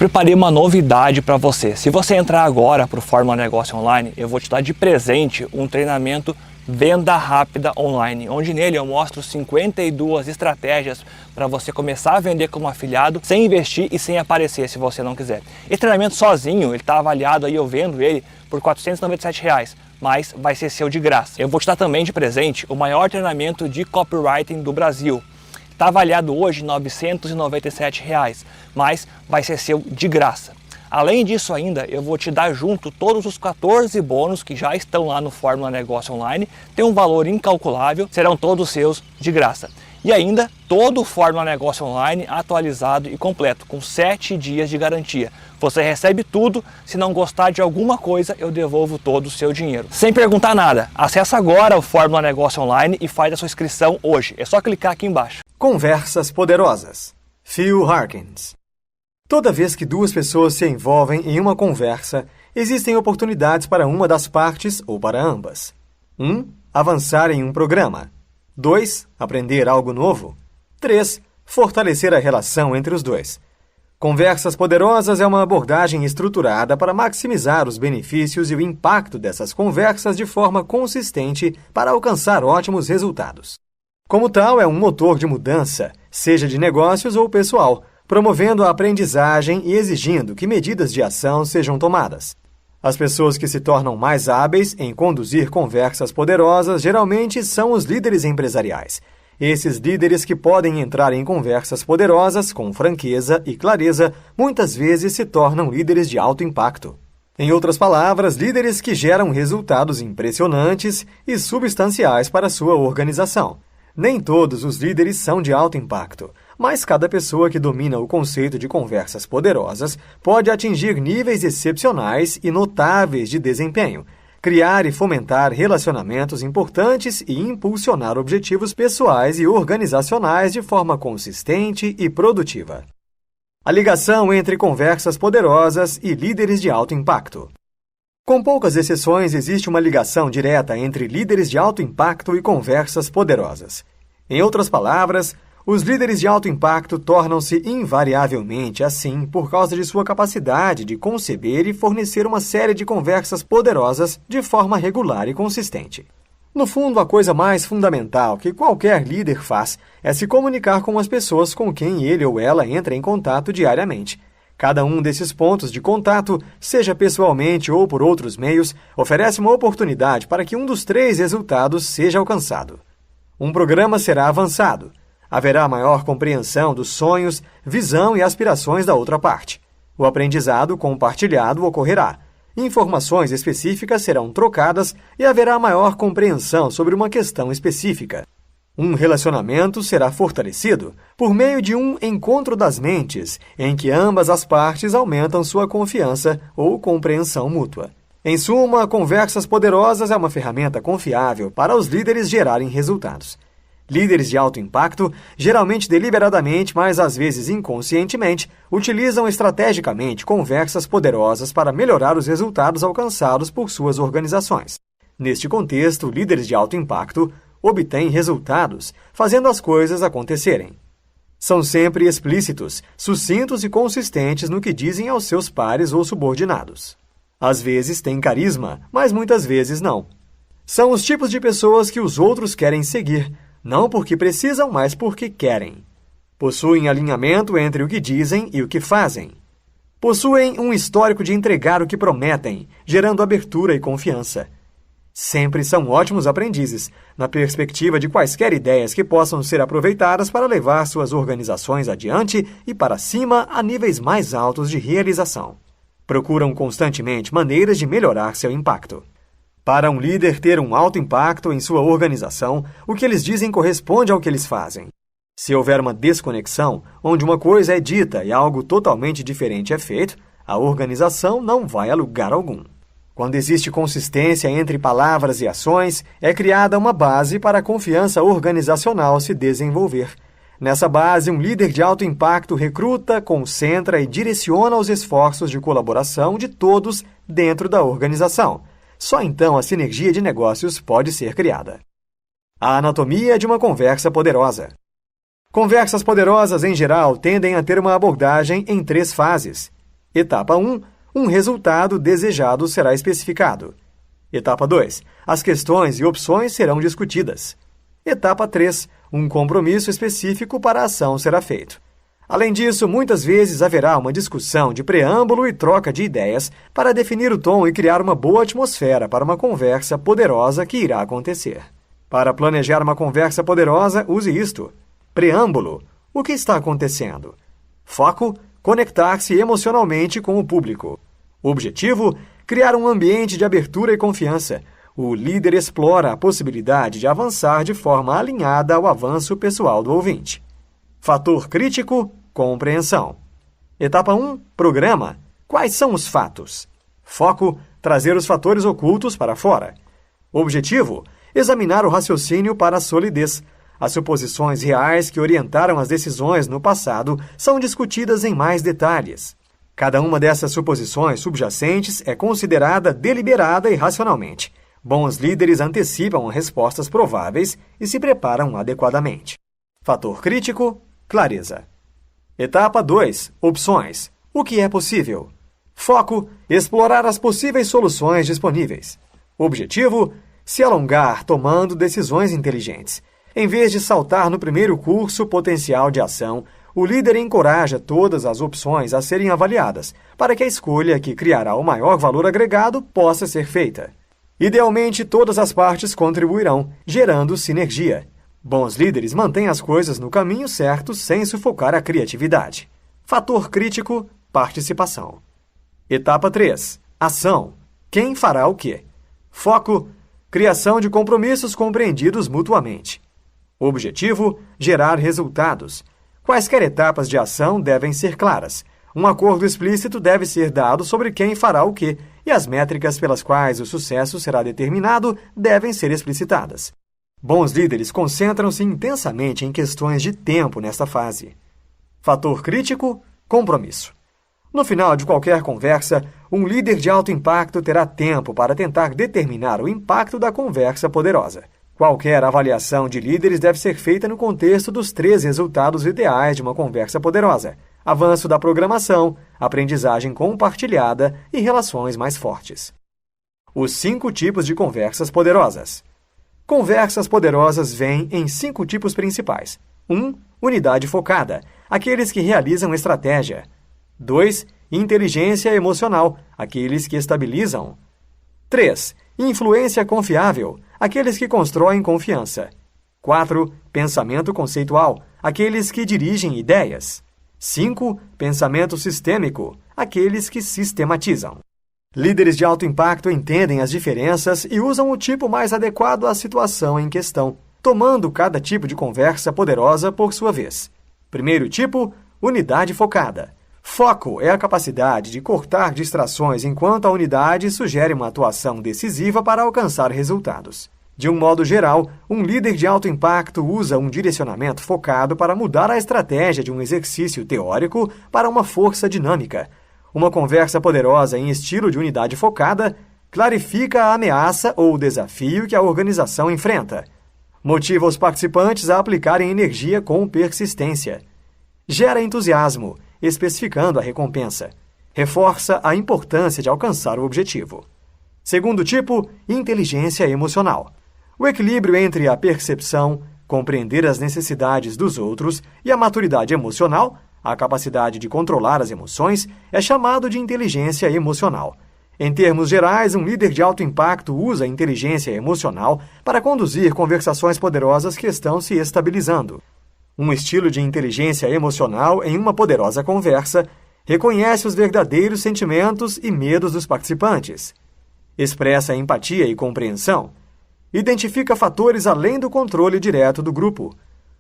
preparei uma novidade para você. Se você entrar agora para o Fórmula Negócio Online, eu vou te dar de presente um treinamento Venda Rápida Online, onde nele eu mostro 52 estratégias para você começar a vender como afiliado sem investir e sem aparecer, se você não quiser. Esse treinamento sozinho, ele está avaliado aí, eu vendo ele por R$ 497, mas vai ser seu de graça. Eu vou te dar também de presente o maior treinamento de copywriting do Brasil. Está avaliado hoje R$ 997, mas vai ser seu de graça. Além disso ainda, eu vou te dar junto todos os 14 bônus que já estão lá no Fórmula Negócio Online. Tem um valor incalculável, serão todos seus de graça. E ainda, todo o Fórmula Negócio Online atualizado e completo, com 7 dias de garantia. Você recebe tudo, se não gostar de alguma coisa, eu devolvo todo o seu dinheiro. Sem perguntar nada, acessa agora o Fórmula Negócio Online e faz a sua inscrição hoje. É só clicar aqui embaixo. Conversas poderosas. Phil Harkins. Toda vez que duas pessoas se envolvem em uma conversa, existem oportunidades para uma das partes ou para ambas. 1. Avançar em um programa. 2. Aprender algo novo. 3. Fortalecer a relação entre os dois. Conversas poderosas é uma abordagem estruturada para maximizar os benefícios e o impacto dessas conversas de forma consistente para alcançar ótimos resultados. Como tal, é um motor de mudança, seja de negócios ou pessoal, promovendo a aprendizagem e exigindo que medidas de ação sejam tomadas. As pessoas que se tornam mais hábeis em conduzir conversas poderosas geralmente são os líderes empresariais. Esses líderes que podem entrar em conversas poderosas com franqueza e clareza, muitas vezes se tornam líderes de alto impacto. Em outras palavras, líderes que geram resultados impressionantes e substanciais para sua organização. Nem todos os líderes são de alto impacto, mas cada pessoa que domina o conceito de conversas poderosas pode atingir níveis excepcionais e notáveis de desempenho, criar e fomentar relacionamentos importantes e impulsionar objetivos pessoais e organizacionais de forma consistente e produtiva. A ligação entre conversas poderosas e líderes de alto impacto. Com poucas exceções, existe uma ligação direta entre líderes de alto impacto e conversas poderosas. Em outras palavras, os líderes de alto impacto tornam-se invariavelmente assim por causa de sua capacidade de conceber e fornecer uma série de conversas poderosas de forma regular e consistente. No fundo, a coisa mais fundamental que qualquer líder faz é se comunicar com as pessoas com quem ele ou ela entra em contato diariamente. Cada um desses pontos de contato, seja pessoalmente ou por outros meios, oferece uma oportunidade para que um dos 3 resultados seja alcançado. Um programa será avançado. Haverá maior compreensão dos sonhos, visão e aspirações da outra parte. O aprendizado compartilhado ocorrerá. Informações específicas serão trocadas e haverá maior compreensão sobre uma questão específica. Um relacionamento será fortalecido por meio de um encontro das mentes, em que ambas as partes aumentam sua confiança ou compreensão mútua. Em suma, conversas poderosas é uma ferramenta confiável para os líderes gerarem resultados. Líderes de alto impacto, geralmente deliberadamente, mas às vezes inconscientemente, utilizam estrategicamente conversas poderosas para melhorar os resultados alcançados por suas organizações. Neste contexto, líderes de alto impacto obtêm resultados, fazendo as coisas acontecerem. São sempre explícitos, sucintos e consistentes no que dizem aos seus pares ou subordinados. Às vezes têm carisma, mas muitas vezes não. São os tipos de pessoas que os outros querem seguir, não porque precisam, mas porque querem. Possuem alinhamento entre o que dizem e o que fazem. Possuem um histórico de entregar o que prometem, gerando abertura e confiança. Sempre são ótimos aprendizes, na perspectiva de quaisquer ideias que possam ser aproveitadas para levar suas organizações adiante e para cima a níveis mais altos de realização. Procuram constantemente maneiras de melhorar seu impacto. Para um líder ter um alto impacto em sua organização, o que eles dizem corresponde ao que eles fazem. Se houver uma desconexão, onde uma coisa é dita e algo totalmente diferente é feito, a organização não vai a lugar algum. Quando existe consistência entre palavras e ações, é criada uma base para a confiança organizacional se desenvolver. Nessa base, um líder de alto impacto recruta, concentra e direciona os esforços de colaboração de todos dentro da organização. Só então a sinergia de negócios pode ser criada. A anatomia de uma conversa poderosa. Conversas poderosas, em geral, tendem a ter uma abordagem em 3 fases. Etapa 1. Um resultado desejado será especificado. Etapa 2. As questões e opções serão discutidas. Etapa 3. Um compromisso específico para a ação será feito. Além disso, muitas vezes haverá uma discussão de preâmbulo e troca de ideias para definir o tom e criar uma boa atmosfera para uma conversa poderosa que irá acontecer. Para planejar uma conversa poderosa, use isto. Preâmbulo. O que está acontecendo? Foco. Conectar-se emocionalmente com o público. Objetivo. Criar um ambiente de abertura e confiança. O líder explora a possibilidade de avançar de forma alinhada ao avanço pessoal do ouvinte. Fator crítico, compreensão. Etapa 1, programa. Quais são os fatos? Foco, trazer os fatores ocultos para fora. Objetivo, examinar o raciocínio para a solidez. As suposições reais que orientaram as decisões no passado são discutidas em mais detalhes. Cada uma dessas suposições subjacentes é considerada deliberada e racionalmente. Bons líderes antecipam respostas prováveis e se preparam adequadamente. Fator crítico, clareza. Etapa 2. Opções. O que é possível? Foco. Explorar as possíveis soluções disponíveis. Objetivo. Se alongar tomando decisões inteligentes. Em vez de saltar no primeiro curso potencial de ação, o líder encoraja todas as opções a serem avaliadas, para que a escolha que criará o maior valor agregado possa ser feita. Idealmente, todas as partes contribuirão, gerando sinergia. Bons líderes mantêm as coisas no caminho certo sem sufocar a criatividade. Fator crítico, participação. Etapa 3. Ação. Quem fará o quê? Foco. Criação de compromissos compreendidos mutuamente. Objetivo. Gerar resultados. Quaisquer etapas de ação devem ser claras. Um acordo explícito deve ser dado sobre quem fará o quê, e as métricas pelas quais o sucesso será determinado devem ser explicitadas. Bons líderes concentram-se intensamente em questões de tempo nesta fase. Fator crítico, compromisso. No final de qualquer conversa, um líder de alto impacto terá tempo para tentar determinar o impacto da conversa poderosa. Qualquer avaliação de líderes deve ser feita no contexto dos 3 resultados ideais de uma conversa poderosa: avanço da programação, aprendizagem compartilhada e relações mais fortes. Os 5 tipos de conversas poderosas. Conversas poderosas vêm em 5 tipos principais. 1. Unidade focada, aqueles que realizam estratégia. 2. Inteligência emocional, aqueles que estabilizam. 3. Influência confiável, aqueles que constroem confiança. 4. Pensamento conceitual, aqueles que dirigem ideias. 5. Pensamento sistêmico, aqueles que sistematizam. Líderes de alto impacto entendem as diferenças e usam o tipo mais adequado à situação em questão, tomando cada tipo de conversa poderosa por sua vez. Primeiro tipo, unidade focada. Foco é a capacidade de cortar distrações enquanto a unidade sugere uma atuação decisiva para alcançar resultados. De um modo geral, um líder de alto impacto usa um direcionamento focado para mudar a estratégia de um exercício teórico para uma força dinâmica. Uma conversa poderosa em estilo de unidade focada clarifica a ameaça ou o desafio que a organização enfrenta. Motiva os participantes a aplicarem energia com persistência. Gera entusiasmo, especificando a recompensa. Reforça a importância de alcançar o objetivo. Segundo tipo, inteligência emocional. O equilíbrio entre a percepção, compreender as necessidades dos outros, e a maturidade emocional, a capacidade de controlar as emoções, é chamado de inteligência emocional. Em termos gerais, um líder de alto impacto usa a inteligência emocional para conduzir conversações poderosas que estão se estabilizando. Um estilo de inteligência emocional em uma poderosa conversa reconhece os verdadeiros sentimentos e medos dos participantes. Expressa empatia e compreensão. Identifica fatores além do controle direto do grupo.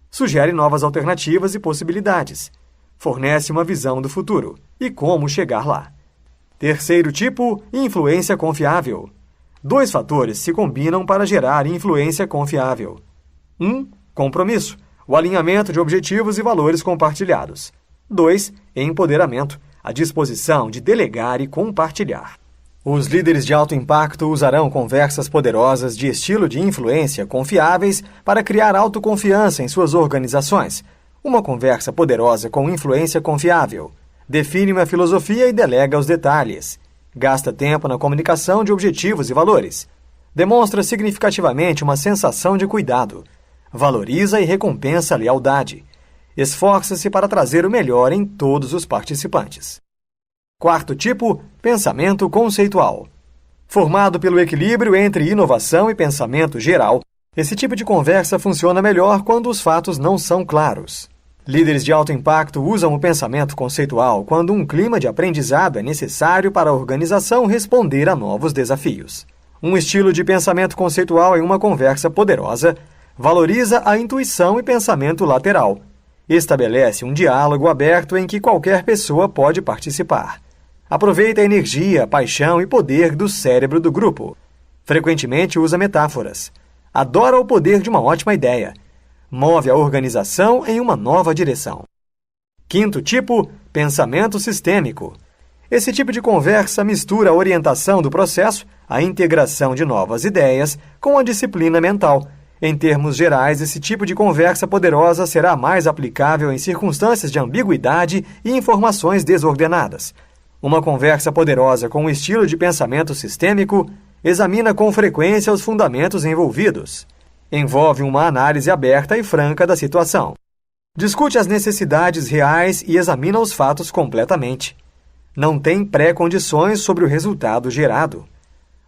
Sugere novas alternativas e possibilidades. Fornece uma visão do futuro e como chegar lá. Terceiro tipo, influência confiável. 2 fatores se combinam para gerar influência confiável. 1. Compromisso, o alinhamento de objetivos e valores compartilhados. 2. Empoderamento, a disposição de delegar e compartilhar. Os líderes de alto impacto usarão conversas poderosas de estilo de influência confiáveis para criar autoconfiança em suas organizações. Uma conversa poderosa com influência confiável define uma filosofia e delega os detalhes, gasta tempo na comunicação de objetivos e valores, demonstra significativamente uma sensação de cuidado, valoriza e recompensa a lealdade, esforça-se para trazer o melhor em todos os participantes. Quarto tipo, pensamento conceitual. Formado pelo equilíbrio entre inovação e pensamento geral, esse tipo de conversa funciona melhor quando os fatos não são claros. Líderes de alto impacto usam o pensamento conceitual quando um clima de aprendizado é necessário para a organização responder a novos desafios. Um estilo de pensamento conceitual em uma conversa poderosa valoriza a intuição e pensamento lateral. Estabelece um diálogo aberto em que qualquer pessoa pode participar. Aproveita a energia, paixão e poder do cérebro do grupo. Frequentemente usa metáforas. Adora o poder de uma ótima ideia. Move a organização em uma nova direção. Quinto tipo, pensamento sistêmico. Esse tipo de conversa mistura a orientação do processo, a integração de novas ideias, com a disciplina mental. Em termos gerais, esse tipo de conversa poderosa será mais aplicável em circunstâncias de ambiguidade e informações desordenadas. Uma conversa poderosa com um estilo de pensamento sistêmico examina com frequência os fundamentos envolvidos. Envolve uma análise aberta e franca da situação. Discute as necessidades reais e examina os fatos completamente. Não tem pré-condições sobre o resultado gerado.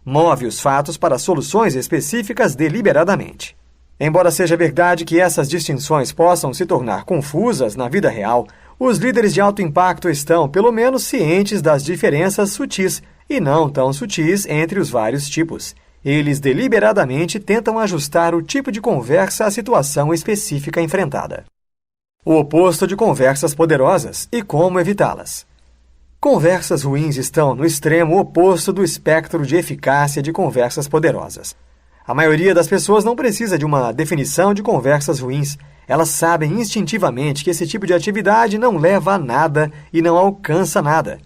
Move os fatos para soluções específicas deliberadamente. Embora seja verdade que essas distinções possam se tornar confusas na vida real, os líderes de alto impacto estão, pelo menos, cientes das diferenças sutis e não tão sutis entre os vários tipos. Eles deliberadamente tentam ajustar o tipo de conversa à situação específica enfrentada. O oposto de conversas poderosas e como evitá-las. Conversas ruins estão no extremo oposto do espectro de eficácia de conversas poderosas. A maioria das pessoas não precisa de uma definição de conversas ruins. Elas sabem instintivamente que esse tipo de atividade não leva a nada e não alcança nada.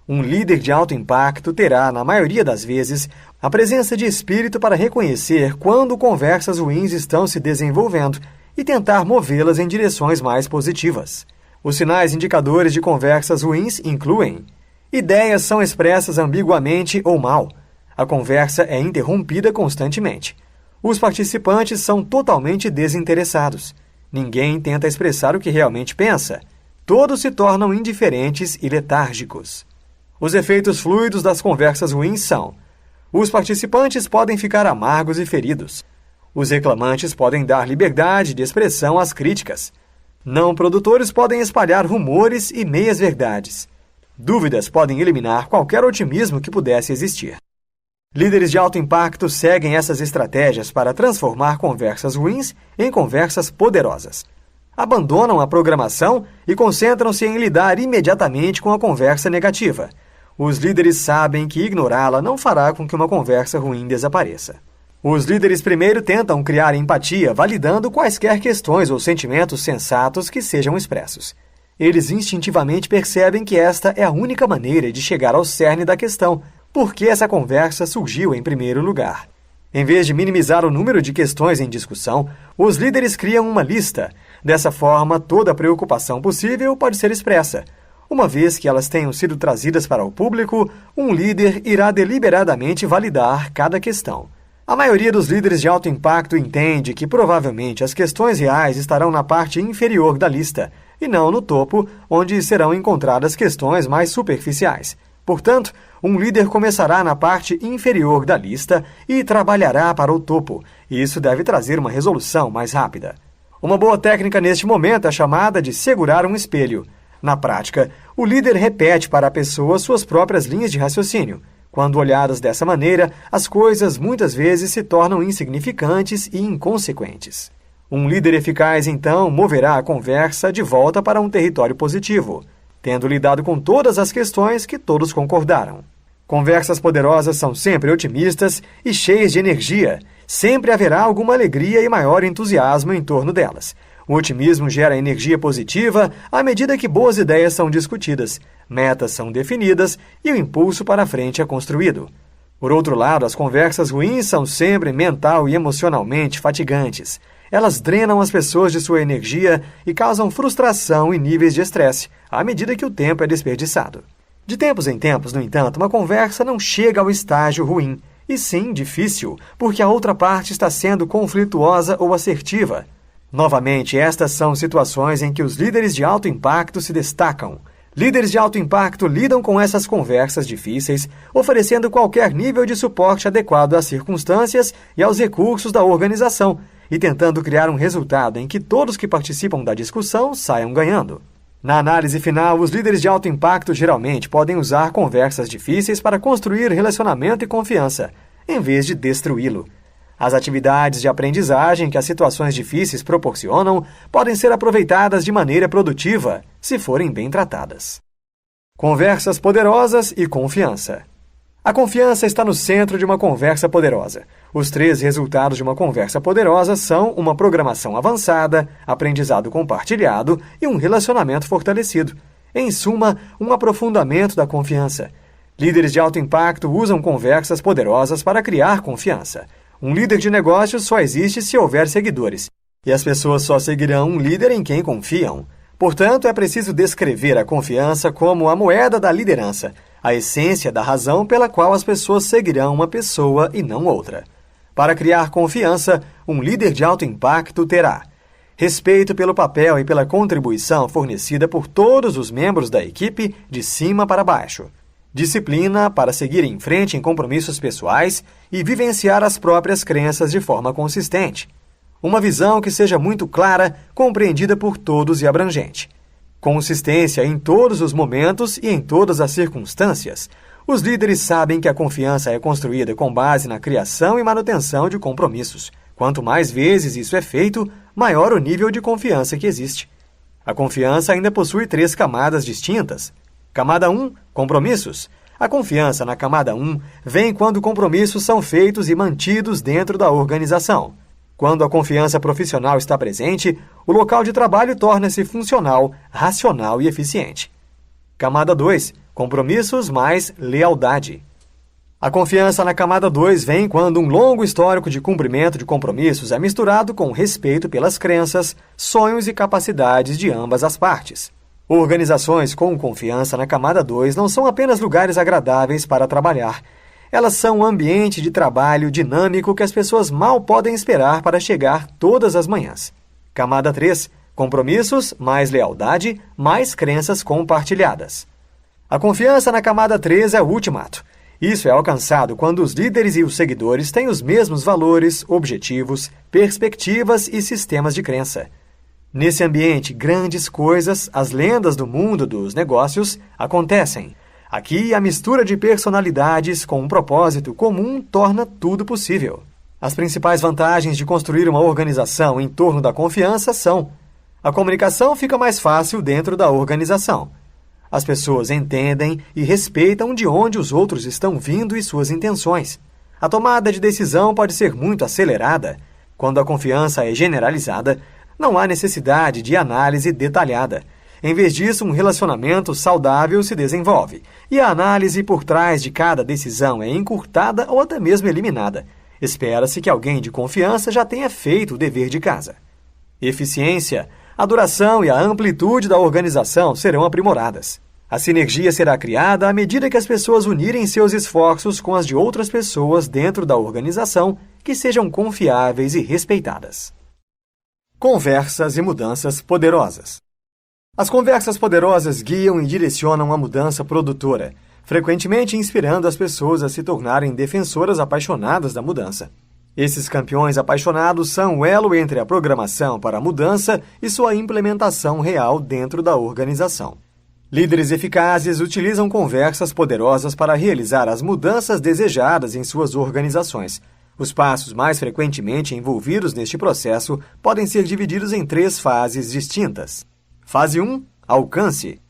Um líder de alto impacto terá, na maioria das vezes, a presença de espírito para reconhecer quando conversas ruins estão se desenvolvendo e tentar movê-las em direções mais positivas. Os sinais indicadores de conversas ruins incluem: ideias são expressas ambiguamente ou mal. A conversa é interrompida constantemente. Os participantes são totalmente desinteressados. Ninguém tenta expressar o que realmente pensa. Todos se tornam indiferentes e letárgicos. Os efeitos fluidos das conversas ruins são: os participantes podem ficar amargos e feridos. Os reclamantes podem dar liberdade de expressão às críticas. Não produtores podem espalhar rumores e meias-verdades. Dúvidas podem eliminar qualquer otimismo que pudesse existir. Líderes de alto impacto seguem essas estratégias para transformar conversas ruins em conversas poderosas. Abandonam a programação e concentram-se em lidar imediatamente com a conversa negativa. Os líderes sabem que ignorá-la não fará com que uma conversa ruim desapareça. Os líderes primeiro tentam criar empatia, validando quaisquer questões ou sentimentos sensatos que sejam expressos. Eles instintivamente percebem que esta é a única maneira de chegar ao cerne da questão, porque essa conversa surgiu em primeiro lugar. Em vez de minimizar o número de questões em discussão, os líderes criam uma lista. Dessa forma, toda preocupação possível pode ser expressa. Uma vez que elas tenham sido trazidas para o público, um líder irá deliberadamente validar cada questão. A maioria dos líderes de alto impacto entende que provavelmente as questões reais estarão na parte inferior da lista, e não no topo, onde serão encontradas questões mais superficiais. Portanto, um líder começará na parte inferior da lista e trabalhará para o topo, e isso deve trazer uma resolução mais rápida. Uma boa técnica neste momento é chamada de segurar um espelho. Na prática, o líder repete para a pessoa suas próprias linhas de raciocínio. Quando olhadas dessa maneira, as coisas muitas vezes se tornam insignificantes e inconsequentes. Um líder eficaz, então, moverá a conversa de volta para um território positivo, tendo lidado com todas as questões que todos concordaram. Conversas poderosas são sempre otimistas e cheias de energia. Sempre haverá alguma alegria e maior entusiasmo em torno delas. O otimismo gera energia positiva à medida que boas ideias são discutidas, metas são definidas e o impulso para a frente é construído. Por outro lado, as conversas ruins são sempre mental e emocionalmente fatigantes. Elas drenam as pessoas de sua energia e causam frustração e níveis de estresse, à medida que o tempo é desperdiçado. De tempos em tempos, no entanto, uma conversa não chega ao estágio ruim, e sim difícil, porque a outra parte está sendo conflituosa ou assertiva. Novamente, estas são situações em que os líderes de alto impacto se destacam. Líderes de alto impacto lidam com essas conversas difíceis, oferecendo qualquer nível de suporte adequado às circunstâncias e aos recursos da organização, e tentando criar um resultado em que todos que participam da discussão saiam ganhando. Na análise final, os líderes de alto impacto geralmente podem usar conversas difíceis para construir relacionamento e confiança, em vez de destruí-lo. As atividades de aprendizagem que as situações difíceis proporcionam podem ser aproveitadas de maneira produtiva, se forem bem tratadas. Conversas poderosas e confiança. A confiança está no centro de uma conversa poderosa. Os 3 resultados de uma conversa poderosa são uma programação avançada, aprendizado compartilhado e um relacionamento fortalecido. Em suma, um aprofundamento da confiança. Líderes de alto impacto usam conversas poderosas para criar confiança. Um líder de negócios só existe se houver seguidores, e as pessoas só seguirão um líder em quem confiam. Portanto, é preciso descrever a confiança como a moeda da liderança, a essência da razão pela qual as pessoas seguirão uma pessoa e não outra. Para criar confiança, um líder de alto impacto terá respeito pelo papel e pela contribuição fornecida por todos os membros da equipe, de cima para baixo. Disciplina para seguir em frente em compromissos pessoais e vivenciar as próprias crenças de forma consistente. Uma visão que seja muito clara, compreendida por todos e abrangente. Consistência em todos os momentos e em todas as circunstâncias. Os líderes sabem que a confiança é construída com base na criação e manutenção de compromissos. Quanto mais vezes isso é feito, maior o nível de confiança que existe. A confiança ainda possui 3 camadas distintas. Camada 1, compromissos. A confiança na camada 1 vem quando compromissos são feitos e mantidos dentro da organização. Quando a confiança profissional está presente, o local de trabalho torna-se funcional, racional e eficiente. Camada 2, compromissos mais lealdade. A confiança na camada 2 vem quando um longo histórico de cumprimento de compromissos é misturado com respeito pelas crenças, sonhos e capacidades de ambas as partes. Organizações com confiança na camada 2 não são apenas lugares agradáveis para trabalhar. Elas são um ambiente de trabalho dinâmico que as pessoas mal podem esperar para chegar todas as manhãs. Camada 3, compromissos mais lealdade, mais crenças compartilhadas. A confiança na camada 3 é o ultimato. Isso é alcançado quando os líderes e os seguidores têm os mesmos valores, objetivos, perspectivas e sistemas de crença. Nesse ambiente, grandes coisas, as lendas do mundo dos negócios, acontecem. Aqui, a mistura de personalidades com um propósito comum torna tudo possível. As principais vantagens de construir uma organização em torno da confiança são: a comunicação fica mais fácil dentro da organização. As pessoas entendem e respeitam de onde os outros estão vindo e suas intenções. A tomada de decisão pode ser muito acelerada. Quando a confiança é generalizada, não há necessidade de análise detalhada. Em vez disso, um relacionamento saudável se desenvolve, e a análise por trás de cada decisão é encurtada ou até mesmo eliminada. Espera-se que alguém de confiança já tenha feito o dever de casa. Eficiência. A duração e a amplitude da organização serão aprimoradas. A sinergia será criada à medida que as pessoas unirem seus esforços com as de outras pessoas dentro da organização que sejam confiáveis e respeitadas. Conversas e mudanças poderosas. As conversas poderosas guiam e direcionam a mudança produtora, frequentemente inspirando as pessoas a se tornarem defensoras apaixonadas da mudança. Esses campeões apaixonados são o elo entre a programação para a mudança e sua implementação real dentro da organização. Líderes eficazes utilizam conversas poderosas para realizar as mudanças desejadas em suas organizações. Os passos mais frequentemente envolvidos neste processo podem ser divididos em 3 fases distintas. Fase 1. Alcance.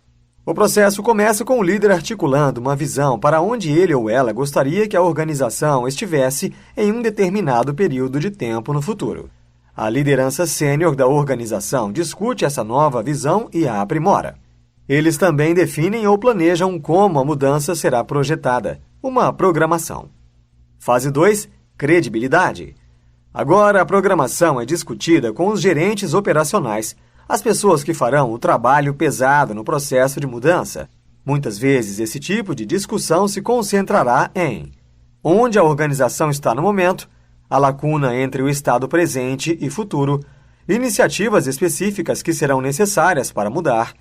O processo começa com o líder articulando uma visão para onde ele ou ela gostaria que a organização estivesse em um determinado período de tempo no futuro. A liderança sênior da organização discute essa nova visão e a aprimora. Eles também definem ou planejam como a mudança será projetada, uma programação. Fase 2. Credibilidade. Agora, a programação é discutida com os gerentes operacionais, as pessoas que farão o trabalho pesado no processo de mudança. Muitas vezes, esse tipo de discussão se concentrará em onde a organização está no momento, a lacuna entre o estado presente e futuro, iniciativas específicas que serão necessárias para mudar,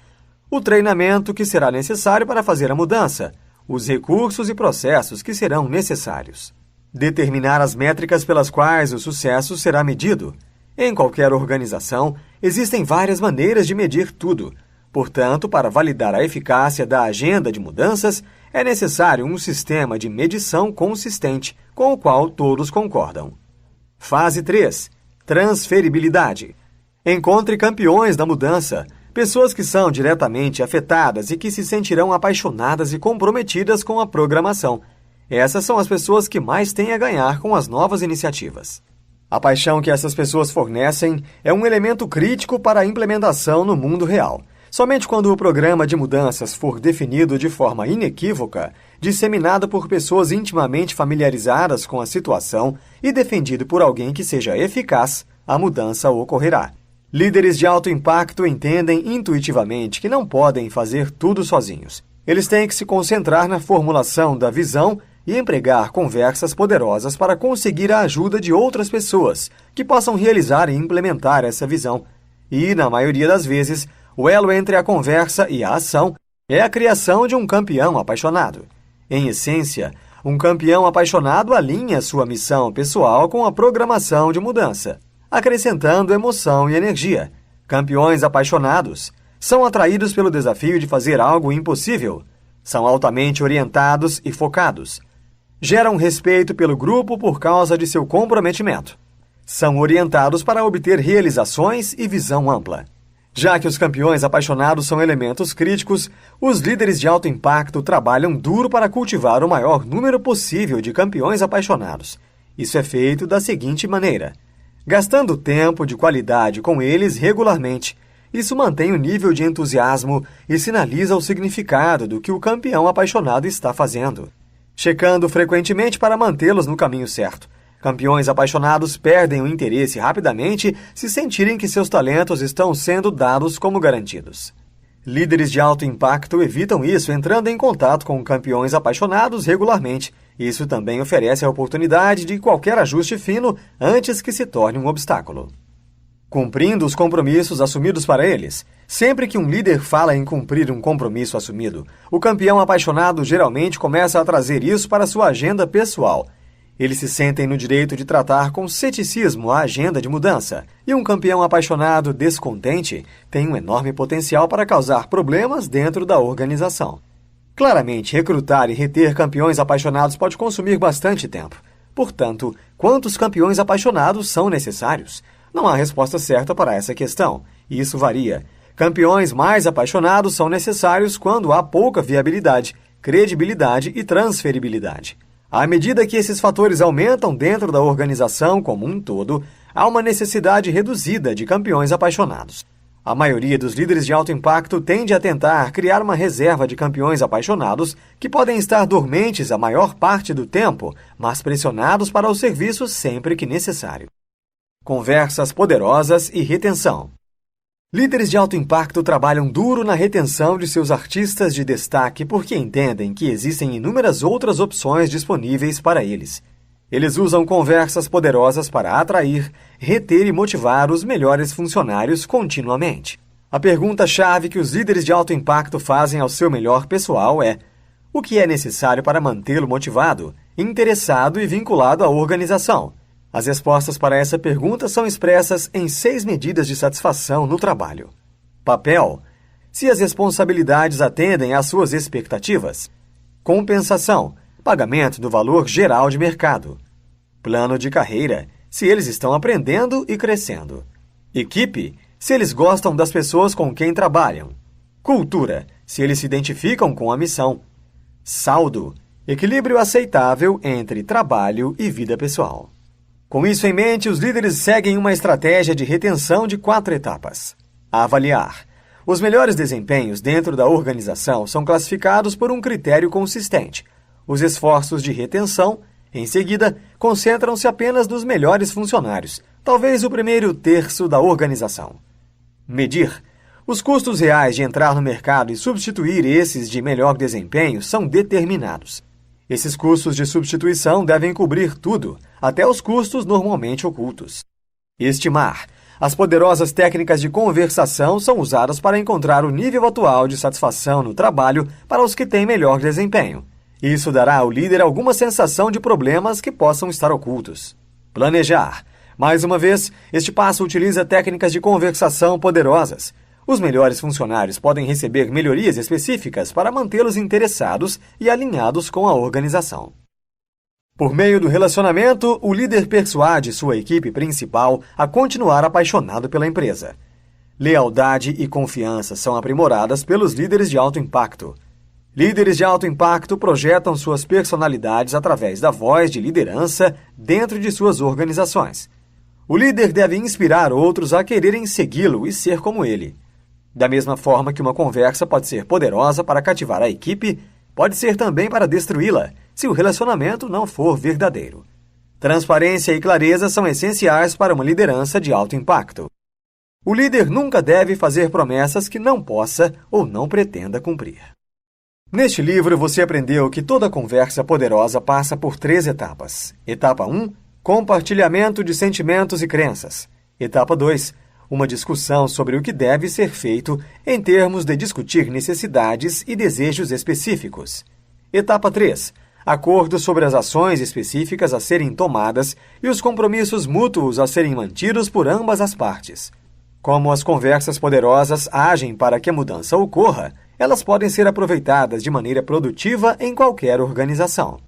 o treinamento que será necessário para fazer a mudança, os recursos e processos que serão necessários. Determinar as métricas pelas quais o sucesso será medido. Em qualquer organização, existem várias maneiras de medir tudo. Portanto, para validar a eficácia da agenda de mudanças, é necessário um sistema de medição consistente, com o qual todos concordam. Fase 3. Transferibilidade. Encontre campeões da mudança, pessoas que são diretamente afetadas e que se sentirão apaixonadas e comprometidas com a programação. Essas são as pessoas que mais têm a ganhar com as novas iniciativas. A paixão que essas pessoas fornecem é um elemento crítico para a implementação no mundo real. Somente quando o programa de mudanças for definido de forma inequívoca, disseminado por pessoas intimamente familiarizadas com a situação e defendido por alguém que seja eficaz, a mudança ocorrerá. Líderes de alto impacto entendem intuitivamente que não podem fazer tudo sozinhos. Eles têm que se concentrar na formulação da visão e empregar conversas poderosas para conseguir a ajuda de outras pessoas que possam realizar e implementar essa visão. E, na maioria das vezes, o elo entre a conversa e a ação é a criação de um campeão apaixonado. Em essência, um campeão apaixonado alinha sua missão pessoal com a programação de mudança, acrescentando emoção e energia. Campeões apaixonados são atraídos pelo desafio de fazer algo impossível, são altamente orientados e focados, geram respeito pelo grupo por causa de seu comprometimento, são orientados para obter realizações e visão ampla. Já que os campeões apaixonados são elementos críticos, os líderes de alto impacto trabalham duro para cultivar o maior número possível de campeões apaixonados. Isso é feito da seguinte maneira: gastando tempo de qualidade com eles regularmente. Isso mantém o nível de entusiasmo e sinaliza o significado do que o campeão apaixonado está fazendo. Checando frequentemente para mantê-los no caminho certo. Campeões apaixonados perdem o interesse rapidamente se sentirem que seus talentos estão sendo dados como garantidos. Líderes de alto impacto evitam isso entrando em contato com campeões apaixonados regularmente. Isso também oferece a oportunidade de qualquer ajuste fino antes que se torne um obstáculo. Cumprindo os compromissos assumidos para eles. Sempre que um líder fala em cumprir um compromisso assumido, o campeão apaixonado geralmente começa a trazer isso para sua agenda pessoal. Eles se sentem no direito de tratar com ceticismo a agenda de mudança, e um campeão apaixonado descontente tem um enorme potencial para causar problemas dentro da organização. Claramente, recrutar e reter campeões apaixonados pode consumir bastante tempo. Portanto, quantos campeões apaixonados são necessários? Não há resposta certa para essa questão, e isso varia. Campeões mais apaixonados são necessários quando há pouca viabilidade, credibilidade e transferibilidade. À medida que esses fatores aumentam dentro da organização como um todo, há uma necessidade reduzida de campeões apaixonados. A maioria dos líderes de alto impacto tende a tentar criar uma reserva de campeões apaixonados que podem estar dormentes a maior parte do tempo, mas pressionados para o serviço sempre que necessário. Conversas poderosas e retenção. Líderes de alto impacto trabalham duro na retenção de seus artistas de destaque porque entendem que existem inúmeras outras opções disponíveis para eles. Eles usam conversas poderosas para atrair, reter e motivar os melhores funcionários continuamente. A pergunta-chave que os líderes de alto impacto fazem ao seu melhor pessoal é: o que é necessário para mantê-lo motivado, interessado e vinculado à organização? As respostas para essa pergunta são expressas em 6 medidas de satisfação no trabalho. Papel: se as responsabilidades atendem às suas expectativas. Compensação: pagamento do valor geral de mercado. Plano de carreira: se eles estão aprendendo e crescendo. Equipe: se eles gostam das pessoas com quem trabalham. Cultura: se eles se identificam com a missão. Saldo: equilíbrio aceitável entre trabalho e vida pessoal. Com isso em mente, os líderes seguem uma estratégia de retenção de 4 etapas. Avaliar: os melhores desempenhos dentro da organização são classificados por um critério consistente: os esforços de retenção, Em seguida, concentram-se apenas nos melhores funcionários, talvez o primeiro terço da organização. Medir. Os custos reais de entrar no mercado e substituir esses de melhor desempenho são determinados. Esses custos de substituição devem cobrir tudo, até os custos normalmente ocultos. Estimar. As poderosas técnicas de conversação são usadas para encontrar o nível atual de satisfação no trabalho para os que têm melhor desempenho. Isso dará ao líder alguma sensação de problemas que possam estar ocultos. Planejar. Mais uma vez, este passo utiliza técnicas de conversação poderosas. Os melhores funcionários podem receber melhorias específicas para mantê-los interessados e alinhados com a organização. Por meio do relacionamento, o líder persuade sua equipe principal a continuar apaixonado pela empresa. Lealdade e confiança são aprimoradas pelos líderes de alto impacto. Líderes de alto impacto projetam suas personalidades através da voz de liderança dentro de suas organizações. O líder deve inspirar outros a quererem segui-lo e ser como ele. Da mesma forma que uma conversa pode ser poderosa para cativar a equipe, pode ser também para destruí-la, se o relacionamento não for verdadeiro. Transparência e clareza são essenciais para uma liderança de alto impacto. O líder nunca deve fazer promessas que não possa ou não pretenda cumprir. Neste livro, você aprendeu que toda conversa poderosa passa por 3 etapas. Etapa 1, compartilhamento de sentimentos e crenças. Etapa 2, uma discussão sobre o que deve ser feito em termos de discutir necessidades e desejos específicos. Etapa 3, acordo sobre as ações específicas a serem tomadas e os compromissos mútuos a serem mantidos por ambas as partes. Como as conversas poderosas agem para que a mudança ocorra, elas podem ser aproveitadas de maneira produtiva em qualquer organização.